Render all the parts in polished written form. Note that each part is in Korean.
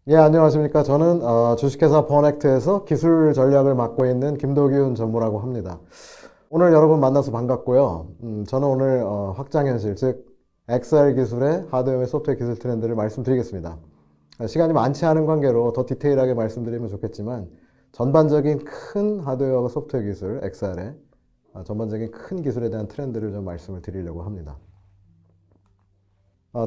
예, 안녕하십니까. 저는 주식회사 버넥트에서 기술 전략을 맡고 있는 김도균 전무라고 합니다. 오늘 여러분 만나서 반갑고요. 저는 오늘 확장현실, 즉 XR 기술의 하드웨어 및 소프트웨어 기술 트렌드를 말씀드리겠습니다. 시간이 많지 않은 관계로 더 디테일하게 말씀드리면 좋겠지만 전반적인 큰 하드웨어와 소프트웨어 기술, XR의 전반적인 큰 기술에 대한 트렌드를 좀 말씀을 드리려고 합니다.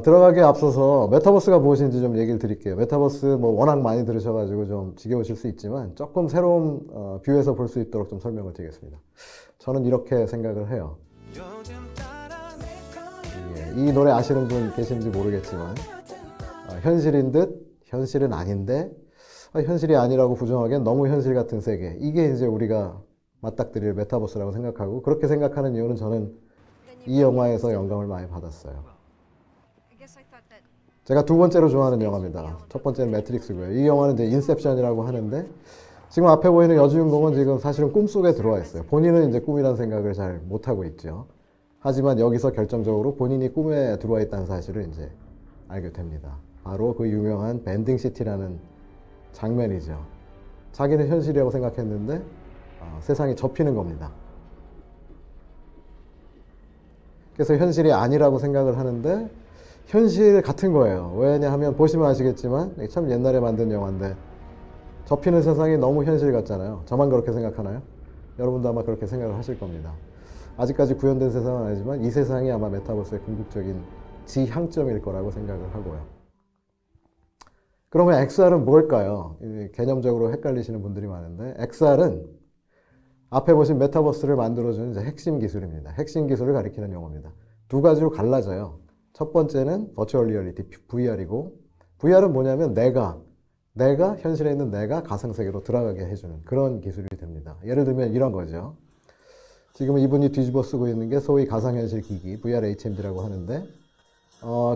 들어가기에 앞서서 메타버스가 무엇인지 좀 얘기를 드릴게요. 메타버스 뭐 워낙 많이 들으셔가지고 좀 지겨우실 수 있지만 조금 새로운 뷰에서 볼 수 있도록 좀 설명을 드리겠습니다. 저는 이렇게 생각을 해요. 이 노래 아시는 분 계신지 모르겠지만 현실인 듯 현실은 아닌데 현실이 아니라고 부정하기엔 너무 현실 같은 세계, 이게 이제 우리가 맞닥뜨릴 메타버스라고 생각하고, 그렇게 생각하는 이유는 저는 이 영화에서 영감을 많이 받았어요. 제가 두 번째로 좋아하는 영화입니다. 첫 번째는 매트릭스고요. 이 영화는 이제 인셉션이라고 하는데, 지금 앞에 보이는 여주인공은 지금 사실은 꿈속에 들어와 있어요. 본인은 이제 꿈이라는 생각을 잘 못하고 있죠. 하지만 여기서 결정적으로 본인이 꿈에 들어와 있다는 사실을 이제 알게 됩니다. 바로 그 유명한 밴딩 시티라는 장면이죠. 자기는 현실이라고 생각했는데 세상이 접히는 겁니다. 그래서 현실이 아니라고 생각을 하는데 현실 같은 거예요. 왜냐하면 보시면 아시겠지만 참 옛날에 만든 영화인데 접히는 세상이 너무 현실 같잖아요. 저만 그렇게 생각하나요? 여러분도 아마 그렇게 생각을 하실 겁니다. 아직까지 구현된 세상은 아니지만 이 세상이 아마 메타버스의 궁극적인 지향점일 거라고 생각을 하고요. 그러면 XR은 뭘까요? 개념적으로 헷갈리시는 분들이 많은데, XR은 앞에 보신 메타버스를 만들어주는 이제 핵심 기술입니다. 핵심 기술을 가리키는 용어입니다. 두 가지로 갈라져요. 첫 번째는 버추얼 리얼리티, VR이고, VR은 뭐냐면 내가 현실에 있는 내가 가상세계로 들어가게 해주는 그런 기술이 됩니다. 예를 들면 이런 거죠. 지금 이분이 뒤집어 쓰고 있는 게 소위 가상현실 기기, VR HMD라고 하는데,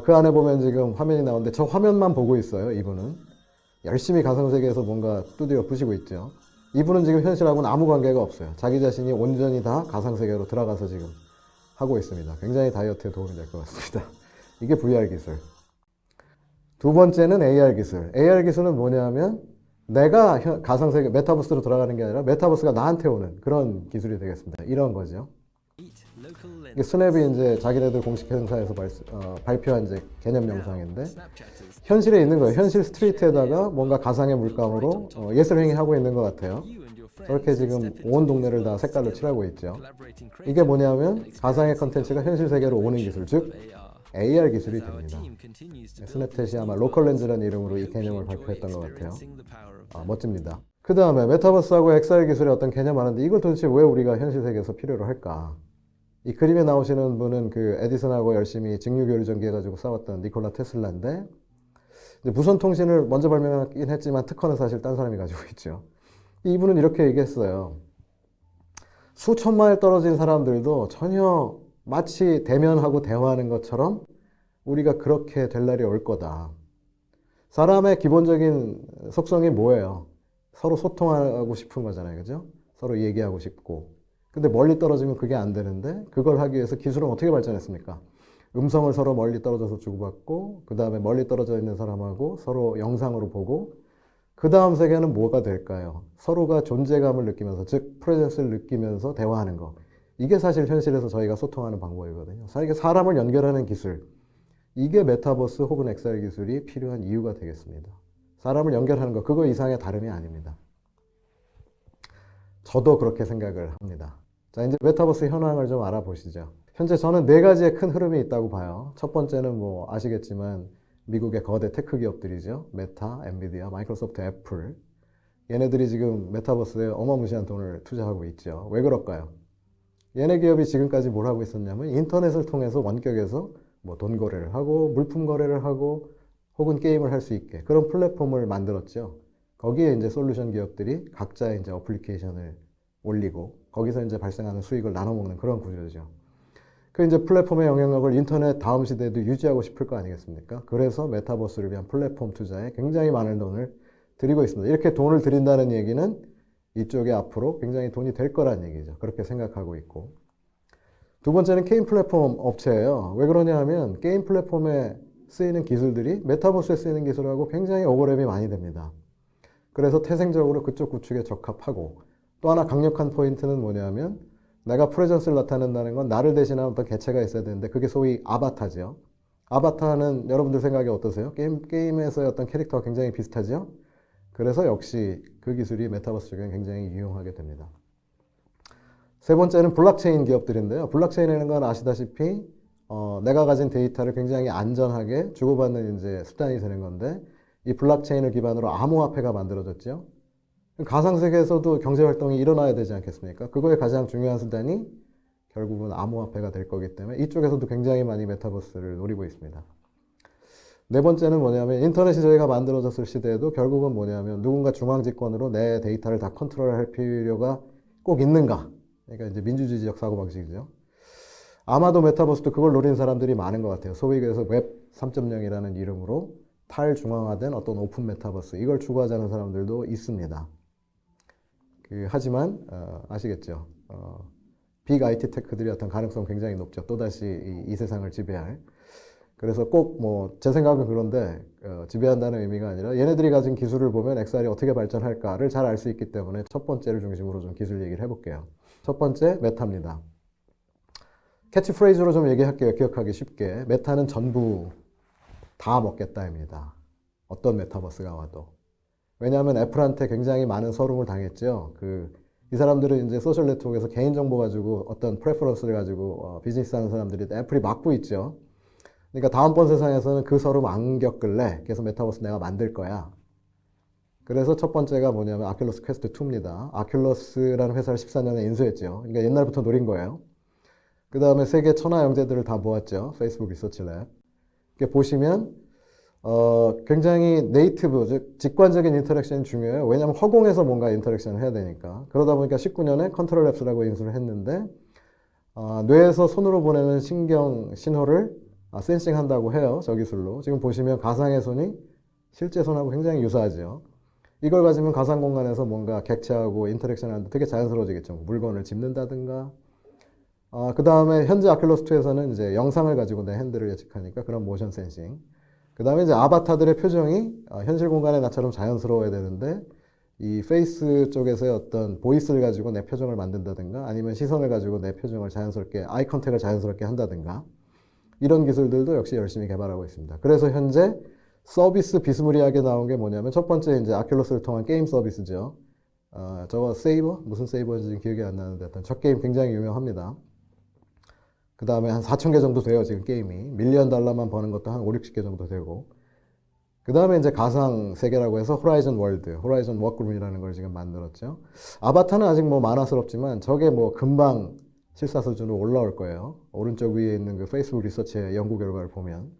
그 안에 보면 지금 화면이 나오는데 저 화면만 보고 있어요. 이분은 열심히 가상세계에서 뭔가 두드려 부시고 있죠. 이분은 지금 현실하고는 아무 관계가 없어요. 자기 자신이 온전히 다 가상세계로 들어가서 지금 하고 있습니다. 굉장히 다이어트에 도움이 될 것 같습니다. 이게 VR 기술. 두 번째는 AR 기술. AR 기술은 뭐냐면 내가 가상세계, 메타버스로 들어가는 게 아니라 메타버스가 나한테 오는 그런 기술이 되겠습니다. 이런 거죠. 스냅이 이제 자기네들 공식 행사에서 발표한 이제 개념 영상인데, 현실에 있는 거예요. 현실 스트리트에다가 뭔가 가상의 물감으로 예술 행위하고 있는 것 같아요. 저렇게 지금 온 동네를 다 색깔로 칠하고 있죠. 이게 뭐냐면 가상의 컨텐츠가 현실 세계로 오는 기술, 즉 AR 기술이 됩니다. 스냅챗이 아마 로컬 렌즈라는 이름으로 이 개념을 발표했던 것 같아요. 멋집니다. 그 다음에 메타버스하고 XR 기술의 어떤 개념 하는데, 이걸 도대체 왜 우리가 현실 세계에서 필요로 할까? 이 그림에 나오시는 분은 그 에디슨하고 열심히 직류교류 전기해가지고 싸웠던 니콜라 테슬라인데, 무선 통신을 먼저 발명하긴 했지만 특허는 사실 딴 사람이 가지고 있죠. 이분은 이렇게 얘기했어요. 수천 마일 떨어진 사람들도 전혀 마치 대면하고 대화하는 것처럼 우리가 그렇게 될 날이 올 거다. 사람의 기본적인 속성이 뭐예요? 서로 소통하고 싶은 거잖아요. 그죠? 서로 얘기하고 싶고. 근데 멀리 떨어지면 그게 안 되는데, 그걸 하기 위해서 기술은 어떻게 발전했습니까? 음성을 서로 멀리 떨어져서 주고받고, 그 다음에 멀리 떨어져 있는 사람하고 서로 영상으로 보고, 그 다음 세계는 뭐가 될까요? 서로가 존재감을 느끼면서, 즉 프레젠스를 느끼면서 대화하는 거. 이게 사실 현실에서 저희가 소통하는 방법이거든요. 사람을 연결하는 기술, 이게 메타버스 혹은 XR 기술이 필요한 이유가 되겠습니다. 사람을 연결하는 거, 그거 이상의 다름이 아닙니다. 저도 그렇게 생각을 합니다. 자, 이제 메타버스 현황을 좀 알아보시죠. 현재 저는 네 가지의 큰 흐름이 있다고 봐요. 첫 번째는 뭐 아시겠지만 미국의 거대 테크 기업들이죠. 메타, 엔비디아, 마이크로소프트, 애플. 얘네들이 지금 메타버스에 어마무시한 돈을 투자하고 있죠. 왜 그럴까요? 얘네 기업이 지금까지 뭘 하고 있었냐면 인터넷을 통해서 원격에서 뭐 돈 거래를 하고 물품 거래를 하고 혹은 게임을 할 수 있게 그런 플랫폼을 만들었죠. 거기에 이제 솔루션 기업들이 각자의 이제 어플리케이션을 올리고 거기서 이제 발생하는 수익을 나눠 먹는 그런 구조죠. 그 이제 플랫폼의 영향력을 인터넷 다음 시대에도 유지하고 싶을 거 아니겠습니까? 그래서 메타버스를 위한 플랫폼 투자에 굉장히 많은 돈을 들이고 있습니다. 이렇게 돈을 들인다는 얘기는 이쪽에 앞으로 굉장히 돈이 될 거란 얘기죠. 그렇게 생각하고 있고. 두 번째는 게임 플랫폼 업체예요. 왜 그러냐 하면 게임 플랫폼의 쓰이는 기술들이 메타버스에 쓰이는 기술하고 굉장히 오버랩이 많이 됩니다. 그래서 태생적으로 그쪽 구축에 적합하고 또 하나 강력한 포인트는 뭐냐면 내가 프레전스를 나타낸다는 건 나를 대신하는 어떤 개체가 있어야 되는데 그게 소위 아바타죠. 아바타는 여러분들 생각이 어떠세요? 게임에서의 어떤 캐릭터가 굉장히 비슷하죠? 그래서 역시 그 기술이 메타버스 쪽에 굉장히 유용하게 됩니다. 세 번째는 블록체인 기업들인데요. 블록체인이라는 건 아시다시피 내가 가진 데이터를 굉장히 안전하게 주고받는 이제 수단이 되는 건데 이 블록체인을 기반으로 암호화폐가 만들어졌죠. 가상세계에서도 경제활동이 일어나야 되지 않겠습니까? 그거의 가장 중요한 수단이 결국은 암호화폐가 될 거기 때문에 이쪽에서도 굉장히 많이 메타버스를 노리고 있습니다. 네 번째는 뭐냐면 인터넷이 저희가 만들어졌을 시대에도 결국은 뭐냐면 누군가 중앙집권으로 내 데이터를 다 컨트롤할 필요가 꼭 있는가? 그러니까 이제 민주주의적 사고방식이죠. 아마도 메타버스도 그걸 노리는 사람들이 많은 것 같아요. 소위 그래서 웹 3.0이라는 이름으로 탈중앙화된 어떤 오픈 메타버스 이걸 추구하자는 사람들도 있습니다. 하지만 아시겠죠? 빅 IT 테크들이 어떤 가능성 굉장히 높죠. 또다시 이 세상을 지배할. 그래서 꼭 뭐 제 생각은 그런데 지배한다는 의미가 아니라 얘네들이 가진 기술을 보면 XR이 어떻게 발전할까를 잘 알 수 있기 때문에 첫 번째를 중심으로 좀 기술 얘기를 해볼게요. 첫 번째 메타입니다. 캐치프레이즈로 좀 얘기할게요. 기억하기 쉽게. 메타는 전부 다 먹겠다입니다. 어떤 메타버스가 와도. 왜냐하면 애플한테 굉장히 많은 서름을 당했죠. 이 사람들은 이제 소셜 네트워크에서 개인정보 가지고 어떤 프레퍼런스를 가지고 비즈니스 하는 사람들이 애플이 막고 있죠. 그러니까 다음번 세상에서는 그 서름 안 겪을래. 그래서 메타버스 내가 만들 거야. 그래서 첫 번째가 뭐냐면 아큘러스 퀘스트 2입니다. 아큘러스라는 회사를 14년에 인수했죠. 그러니까 옛날부터 노린 거예요. 그 다음에 세계 천하 영재들을 다 모았죠. 페이스북 리서치랩. 이렇게 보시면 굉장히 네이티브, 즉 직관적인 인터랙션이 중요해요. 왜냐하면 허공에서 뭔가 인터랙션을 해야 되니까. 그러다 보니까 19년에 컨트롤 랩스라고 인수를 했는데 뇌에서 손으로 보내는 신경 신호를 센싱한다고 해요. 저 기술로. 지금 보시면 가상의 손이 실제 손하고 굉장히 유사하죠. 이걸 가지면 가상 공간에서 뭔가 객체하고 인터랙션 하는데 되게 자연스러워지겠죠. 물건을 짚는다든가. 그 다음에 현재 아큘러스2에서는 이제 영상을 가지고 내 핸들을 예측하니까 그런 모션 센싱. 그 다음에 이제 아바타들의 표정이 현실 공간에 나처럼 자연스러워야 되는데 이 페이스 쪽에서의 어떤 보이스를 가지고 내 표정을 만든다든가 아니면 시선을 가지고 내 표정을 자연스럽게 아이 컨택을 자연스럽게 한다든가 이런 기술들도 역시 열심히 개발하고 있습니다. 그래서 현재 서비스 비스무리하게 나온 게 뭐냐면 첫 번째 이제 아큘러스를 통한 게임 서비스죠. 저거 세이버? 무슨 세이버인지 기억이 안 나는데 어떤 첫 게임 굉장히 유명합니다. 그 다음에 한 4,000개 정도 돼요, 지금 게임이. 밀리언 달러만 버는 것도 한 5, 60개 정도 되고. 그 다음에 이제 가상 세계라고 해서 호라이즌 월드, 호라이즌 워크룸이라는 걸 지금 만들었죠. 아바타는 아직 뭐 만화스럽지만 저게 뭐 금방 실사 수준으로 올라올 거예요. 오른쪽 위에 있는 그 페이스북 리서치의 연구 결과를 보면.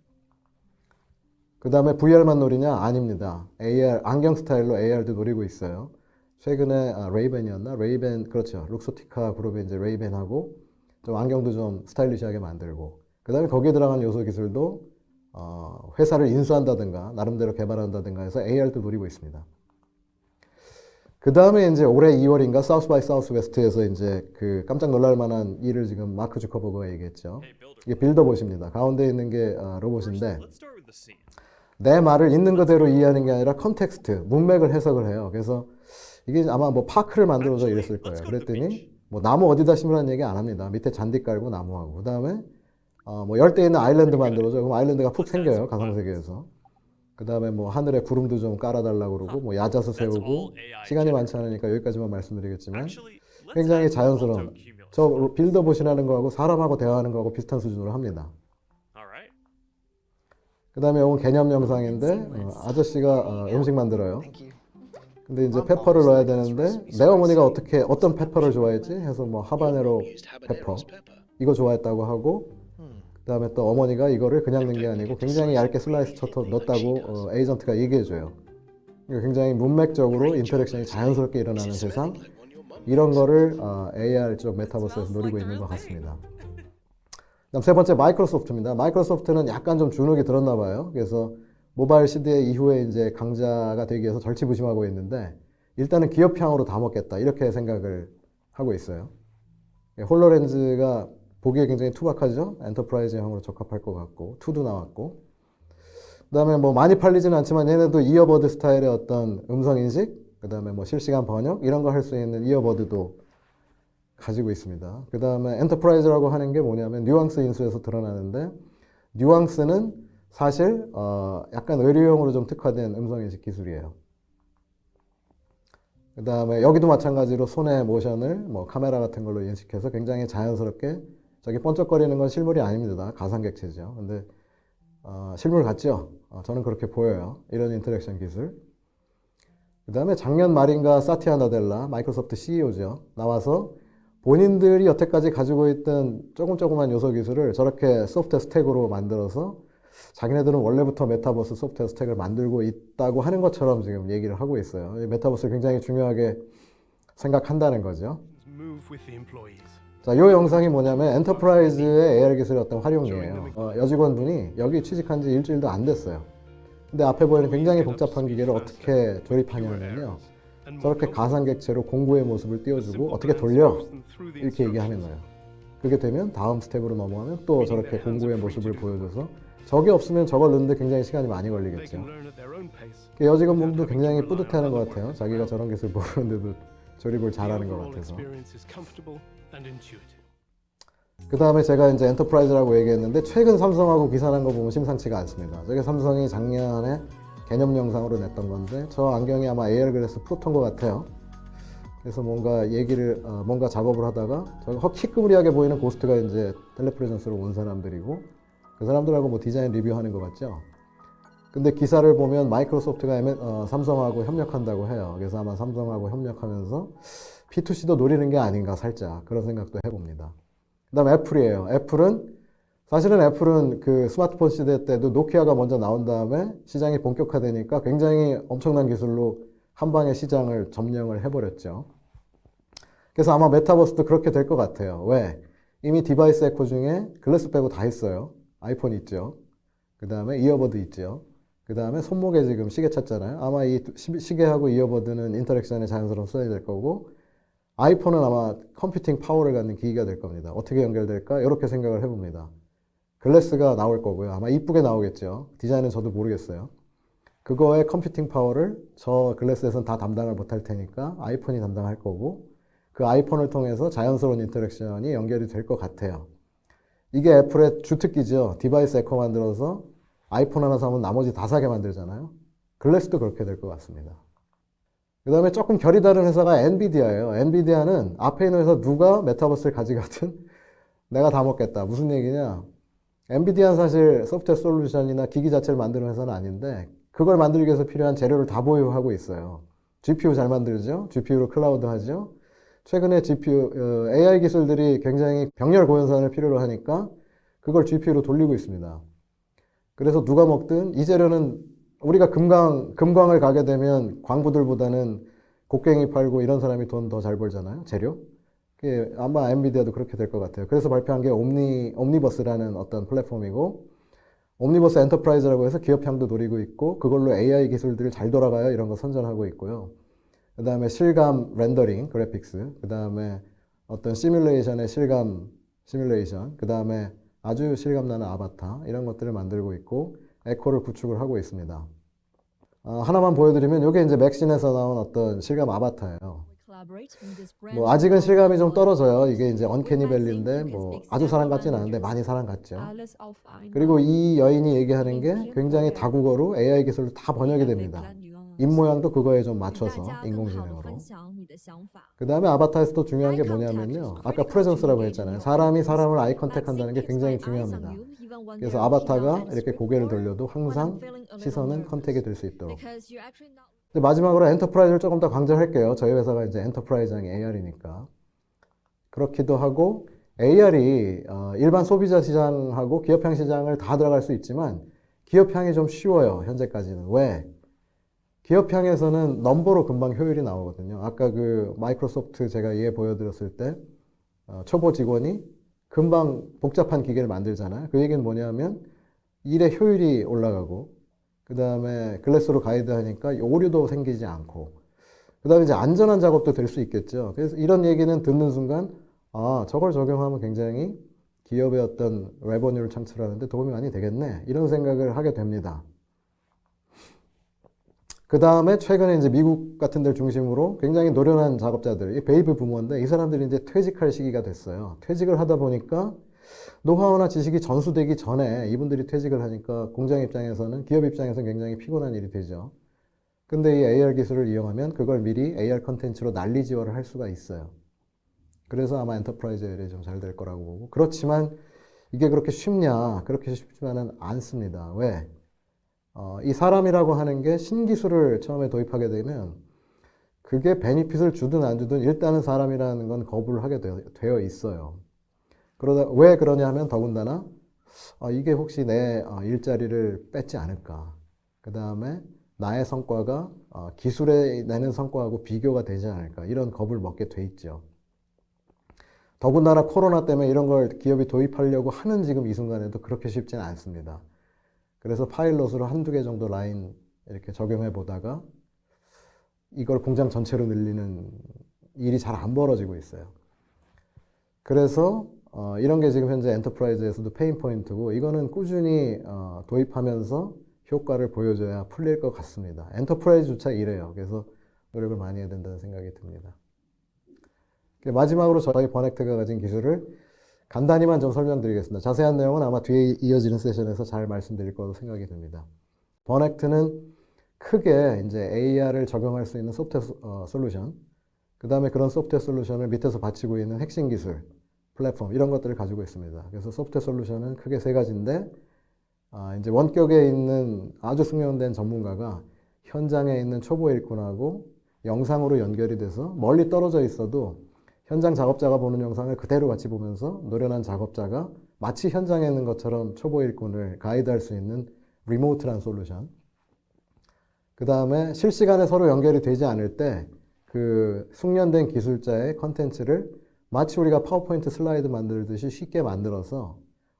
그 다음에 VR만 노리냐? 아닙니다. AR, 안경 스타일로 AR도 노리고 있어요. 최근에 레이벤이었나? 레이벤, 그렇죠. 룩소티카 그룹의 이제 레이벤하고 좀 안경도 좀 스타일리시하게 만들고 그 다음에 거기에 들어가는 요소 기술도 회사를 인수한다든가 나름대로 개발한다든가 해서 AR도 노리고 있습니다. 그 다음에 이제 올해 2월인가 사우스 바이 사우스 웨스트에서 이제 그 깜짝 놀랄 만한 일을 지금 마크 주커버그가 얘기했죠. 이게 빌더봇입니다. 가운데 있는 게 로봇인데 내 말을 있는 그대로 이해하는 게 아니라 컨텍스트, 문맥을 해석을 해요. 그래서 이게 아마 뭐 파크를 만들어서 이랬을 거예요. 그랬더니 뭐 나무 어디다 심으라는 얘기 안 합니다. 밑에 잔디 깔고 나무하고. 그 다음에 뭐 열대에 있는 아일랜드 만들어줘. 그럼 아일랜드가 푹 생겨요. 가상세계에서. 그 다음에 뭐 하늘에 구름도 좀 깔아달라고 그러고 뭐 야자수 세우고 시간이 많지 않으니까 여기까지만 말씀드리겠지만 굉장히 자연스러운 저 빌더봇이라는 거하고 사람하고 대화하는 거하고 비슷한 수준으로 합니다. 그 다음에 이건 개념 영상인데 아저씨가 음식 만들어요. 근데 이제 페퍼를 넣어야 되는데 내 어머니가 어떤 페퍼를 좋아했지? 해서 뭐 하바네로 페퍼 이거 좋아했다고 하고 그 다음에 또 어머니가 이거를 그냥 넣은 게 아니고 굉장히 얇게 슬라이스 쳐서 넣었다고 에이전트가 얘기해줘요. 굉장히 문맥적으로 인터랙션이 자연스럽게 일어나는 세상 이런 거를 AR 쪽 메타버스에서 노리고 있는 것 같습니다. 그다음 세 번째 마이크로소프트입니다. 마이크로소프트는 약간 좀 주눅이 들었나 봐요. 그래서 모바일 시대 이후에 이제 강자가 되기 위해서 절치부심하고 있는데 일단은 기업향으로 다 먹겠다 이렇게 생각을 하고 있어요. 홀로렌즈가 보기에 굉장히 투박하죠. 엔터프라이즈형으로 적합할 것 같고 2도 나왔고 그다음에 뭐 많이 팔리지는 않지만 얘네도 이어버드 스타일의 어떤 음성 인식, 그다음에 뭐 실시간 번역 이런 거 할 수 있는 이어버드도 가지고 있습니다. 그다음에 엔터프라이즈라고 하는 게 뭐냐면 뉘앙스 인수에서 드러나는데, 뉘앙스는 사실 약간 의료용으로 좀 특화된 음성 인식 기술이에요. 그다음에 여기도 마찬가지로 손의 모션을 뭐 카메라 같은 걸로 인식해서 굉장히 자연스럽게, 저기 번쩍거리는 건 실물이 아닙니다. 가상객체죠. 근데 실물 같죠? 저는 그렇게 보여요. 이런 인터랙션 기술. 그 다음에 작년 말인가 사티아 나델라, 마이크로소프트 CEO죠. 나와서 본인들이 여태까지 가지고 있던 조금만 요소 기술을 저렇게 소프트웨어 스택으로 만들어서 자기네들은 원래부터 메타버스 소프트웨어 스택을 만들고 있다고 하는 것처럼 지금 얘기를 하고 있어요. 메타버스를 굉장히 중요하게 생각한다는 거죠. 자, 이 영상이 뭐냐면 엔터프라이즈의 AR 기술의 어떤 활용이에요. 여직원분이 여기 취직한 지 일주일도 안 됐어요. 근데 앞에 보이는 굉장히 복잡한 기계를 어떻게 조립하냐면요, 저렇게 가상객체로 공구의 모습을 띄워주고 어떻게 돌려 이렇게 얘기하는 거예요. 그렇게 되면 다음 스텝으로 넘어가면 또 저렇게 공구의 모습을 보여줘서, 저게 없으면 저걸 넣는데 굉장히 시간이 많이 걸리겠죠. 여직원분도 굉장히 뿌듯해하는 것 같아요. 자기가 저런 기술 모르는데도 조립을 잘하는 것 같아서. 그 다음에 제가 이제 엔터프라이즈라고 얘기했는데, 최근 삼성하고 기사난 거 보면 심상치가 않습니다. 저게 삼성이 작년에 개념 영상으로 냈던 건데, 저 안경이 아마 AR 글래스 프로토인 것 같아요. 그래서 뭔가 작업을 하다가 저기 희끄무리하게 보이는 고스트가 이제 텔레프레전스로 온 사람들이고, 그 사람들하고 뭐 디자인 리뷰하는 것 같죠. 근데 기사를 보면 마이크로소프트가 삼성하고 협력한다고 해요. 그래서 아마 삼성하고 협력하면서 P2C도 노리는 게 아닌가, 살짝 그런 생각도 해봅니다. 그 다음에 애플이에요. 사실은 애플은 그 스마트폰 시대 때도 노키아가 먼저 나온 다음에 시장이 본격화되니까 굉장히 엄청난 기술로 한 방에 시장을 점령을 해버렸죠. 그래서 아마 메타버스도 그렇게 될 것 같아요. 왜? 이미 디바이스 에코 중에 글래스 빼고 다 있어요. 아이폰 있죠. 그 다음에 이어버드 있죠. 그 다음에 손목에 지금 시계 찾잖아요. 아마 이 시계하고 이어버드는 인터랙션에 자연스러운 써야 될 거고, 아이폰은 아마 컴퓨팅 파워를 갖는 기기가 될 겁니다. 어떻게 연결될까? 이렇게 생각을 해봅니다. 글래스가 나올 거고요. 아마 이쁘게 나오겠죠. 디자인은 저도 모르겠어요. 그거의 컴퓨팅 파워를 저 글래스에서는 다 담당을 못할 테니까 아이폰이 담당할 거고, 그 아이폰을 통해서 자연스러운 인터랙션이 연결이 될 것 같아요. 이게 애플의 주특기죠. 디바이스 에코 만들어서 아이폰 하나 사면 나머지 다 사게 만들잖아요. 글래스도 그렇게 될 것 같습니다. 그 다음에 조금 결이 다른 회사가 엔비디아예요. 엔비디아는 앞에 있는 회사 누가 메타버스를 가져가든 내가 다 먹겠다. 무슨 얘기냐? 엔비디아는 사실 소프트웨어 솔루션이나 기기 자체를 만드는 회사는 아닌데, 그걸 만들기 위해서 필요한 재료를 다 보유하고 있어요. GPU 잘 만들죠. GPU로 클라우드 하죠. 최근에 GPU, AI 기술들이 굉장히 병렬 고연산을 필요로 하니까 그걸 GPU로 돌리고 있습니다. 그래서 누가 먹든 이 재료는, 우리가 금광을 가게 되면 광부들보다는 곡괭이 팔고 이런 사람이 돈 더 잘 벌잖아요. 재료. 아마 엔비디아도 그렇게 될 것 같아요. 그래서 발표한 게 옴니버스라는 어떤 플랫폼이고, 옴니버스 엔터프라이즈라고 해서 기업향도 노리고 있고, 그걸로 AI 기술들이 잘 돌아가요 이런 거 선전하고 있고요. 그 다음에 실감 렌더링 그래픽스, 그 다음에 어떤 시뮬레이션의 시뮬레이션, 그 다음에 아주 실감나는 아바타, 이런 것들을 만들고 있고 에코를 구축을 하고 있습니다. 하나만 보여드리면 이게 이제 맥신에서 나온 어떤 실감 아바타예요. 뭐 아직은 실감이 좀 떨어져요. 이게 이제 언캐니 밸리인데 뭐 아주 사람 같진 않은데 많이 사람 같죠. 그리고 이 여인이 얘기하는 게 굉장히 다국어로 AI 기술로 다 번역이 됩니다. 입모양도 그거에 좀 맞춰서 인공지능으로. 그 다음에 아바타에서 또 중요한 게 뭐냐면요, 아까 프레전스라고 했잖아요. 사람이 사람을 아이 컨택 한다는 게 굉장히 중요합니다. 그래서 아바타가 이렇게 고개를 돌려도 항상 시선은 컨택이 될 수 있도록. 마지막으로 엔터프라이즈를 조금 더 강조할게요. 저희 회사가 이제 엔터프라이즈랑 AR이니까. 그렇기도 하고, AR이 일반 소비자 시장하고 기업향 시장을 다 들어갈 수 있지만 기업향이 좀 쉬워요. 현재까지는. 왜? 기업향에서는 넘버로 금방 효율이 나오거든요. 아까 그 마이크로소프트 제가 예 보여드렸을 때 초보 직원이 금방 복잡한 기계를 만들잖아요. 그 얘기는 뭐냐면 일의 효율이 올라가고, 그 다음에 글래스로 가이드하니까 오류도 생기지 않고, 그 다음에 이제 안전한 작업도 될 수 있겠죠. 그래서 이런 얘기는 듣는 순간 저걸 적용하면 굉장히 기업의 어떤 레버뉴를 창출하는데 도움이 많이 되겠네, 이런 생각을 하게 됩니다. 그 다음에 최근에 이제 미국 같은 데를 중심으로 굉장히 노련한 작업자들, 이 베이비 부모인데 이 사람들이 이제 퇴직할 시기가 됐어요. 퇴직을 하다 보니까 노하우나 지식이 전수되기 전에 이분들이 퇴직을 하니까 공장 입장에서는, 기업 입장에서는 굉장히 피곤한 일이 되죠. 근데 이 AR 기술을 이용하면 그걸 미리 AR 컨텐츠로 난리지원을 할 수가 있어요. 그래서 아마 엔터프라이즈 AR이 좀 잘 될 거라고 보고, 그렇지만 이게 그렇게 쉽냐? 그렇게 쉽지만은 않습니다. 왜? 이 사람이라고 하는 게 신기술을 처음에 도입하게 되면 그게 베니핏을 주든 안 주든 일단은 사람이라는 건 거부를 하게 되어 있어요. 그러다 왜 그러냐 하면 더군다나 이게 혹시 내 일자리를 뺏지 않을까? 그 다음에 나의 성과가 기술에 내는 성과하고 비교가 되지 않을까? 이런 겁을 먹게 돼 있죠. 더군다나 코로나 때문에 이런 걸 기업이 도입하려고 하는 지금 이 순간에도 그렇게 쉽지는 않습니다. 그래서 파일럿으로 한두 개 정도 라인 이렇게 적용해 보다가 이걸 공장 전체로 늘리는 일이 잘 안 벌어지고 있어요. 그래서 이런 게 지금 현재 엔터프라이즈에서도 페인 포인트고, 이거는 꾸준히 도입하면서 효과를 보여줘야 풀릴 것 같습니다. 엔터프라이즈조차 이래요. 그래서 노력을 많이 해야 된다는 생각이 듭니다. 마지막으로 저희 버넥트가 가진 기술을 간단히만 좀 설명드리겠습니다. 자세한 내용은 아마 뒤에 이어지는 세션에서 잘 말씀드릴 거로 생각이 듭니다. 버넥트는 크게 이제 AR을 적용할 수 있는 소프트웨어 솔루션, 그 다음에 그런 소프트웨어 솔루션을 밑에서 받치고 있는 핵심 기술, 플랫폼, 이런 것들을 가지고 있습니다. 그래서 소프트웨어 솔루션은 크게 세 가지인데, 이제 원격에 있는 아주 숙련된 전문가가 현장에 있는 초보 일꾼하고 영상으로 연결이 돼서 멀리 떨어져 있어도 현장 작업자가 보는 영상을 그대로 같이 보면서 노련한 작업자가 마치 현장에 있는 것처럼 초보 일꾼을 가이드할 수 있는 리모트란 솔루션. 그 다음에 실시간에 서로 연결이 되지 않을 때 그 숙련된 기술자의 컨텐츠를 마치 우리가 파워포인트 슬라이드 만들듯이 쉽게 만들어서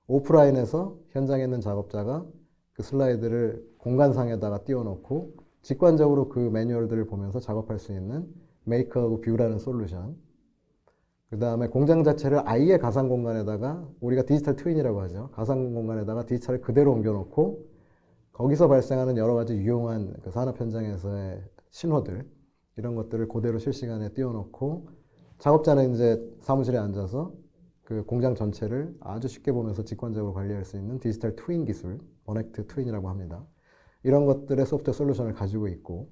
오프라인에서 현장에 있는 작업자가 그 슬라이드를 공간상에다가 띄워놓고 직관적으로 그 매뉴얼들을 보면서 작업할 수 있는 메이크하고 뷰라는 솔루션. 그 다음에 공장 자체를 아예 가상 공간에다가, 우리가 디지털 트윈이라고 하죠. 가상 공간에다가 디지털을 그대로 옮겨놓고 거기서 발생하는 여러 가지 유용한 그 산업 현장에서의 신호들, 이런 것들을 그대로 실시간에 띄워놓고 작업자는 이제 사무실에 앉아서 그 공장 전체를 아주 쉽게 보면서 직관적으로 관리할 수 있는 디지털 트윈 기술, 버넥트 트윈이라고 합니다. 이런 것들의 소프트웨어 솔루션을 가지고 있고,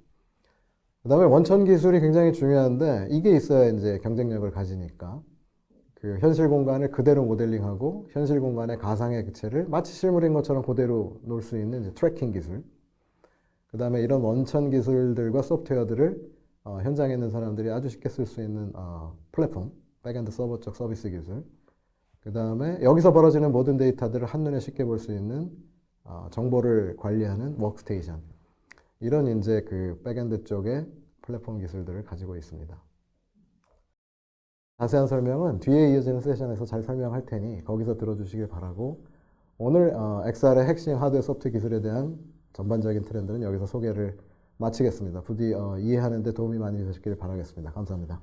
그 다음에 원천 기술이 굉장히 중요한데 이게 있어야 이제 경쟁력을 가지니까 그 현실 공간을 그대로 모델링하고 현실 공간의 가상의 객체를 마치 실물인 것처럼 그대로 놓을 수 있는 이제 트래킹 기술. 그 다음에 이런 원천 기술들과 소프트웨어들을 현장에 있는 사람들이 아주 쉽게 쓸 수 있는 플랫폼, 백엔드 서버 쪽 서비스 기술. 그 다음에 여기서 벌어지는 모든 데이터들을 한눈에 쉽게 볼 수 있는 정보를 관리하는 워크스테이션. 이런 이제 그 백엔드 쪽의 플랫폼 기술들을 가지고 있습니다. 자세한 설명은 뒤에 이어지는 세션에서 잘 설명할 테니 거기서 들어주시길 바라고, 오늘 XR의 핵심 하드웨어 소프트 기술에 대한 전반적인 트렌드는 여기서 소개를 마치겠습니다. 부디 이해하는 데 도움이 많이 되셨기를 바라겠습니다. 감사합니다.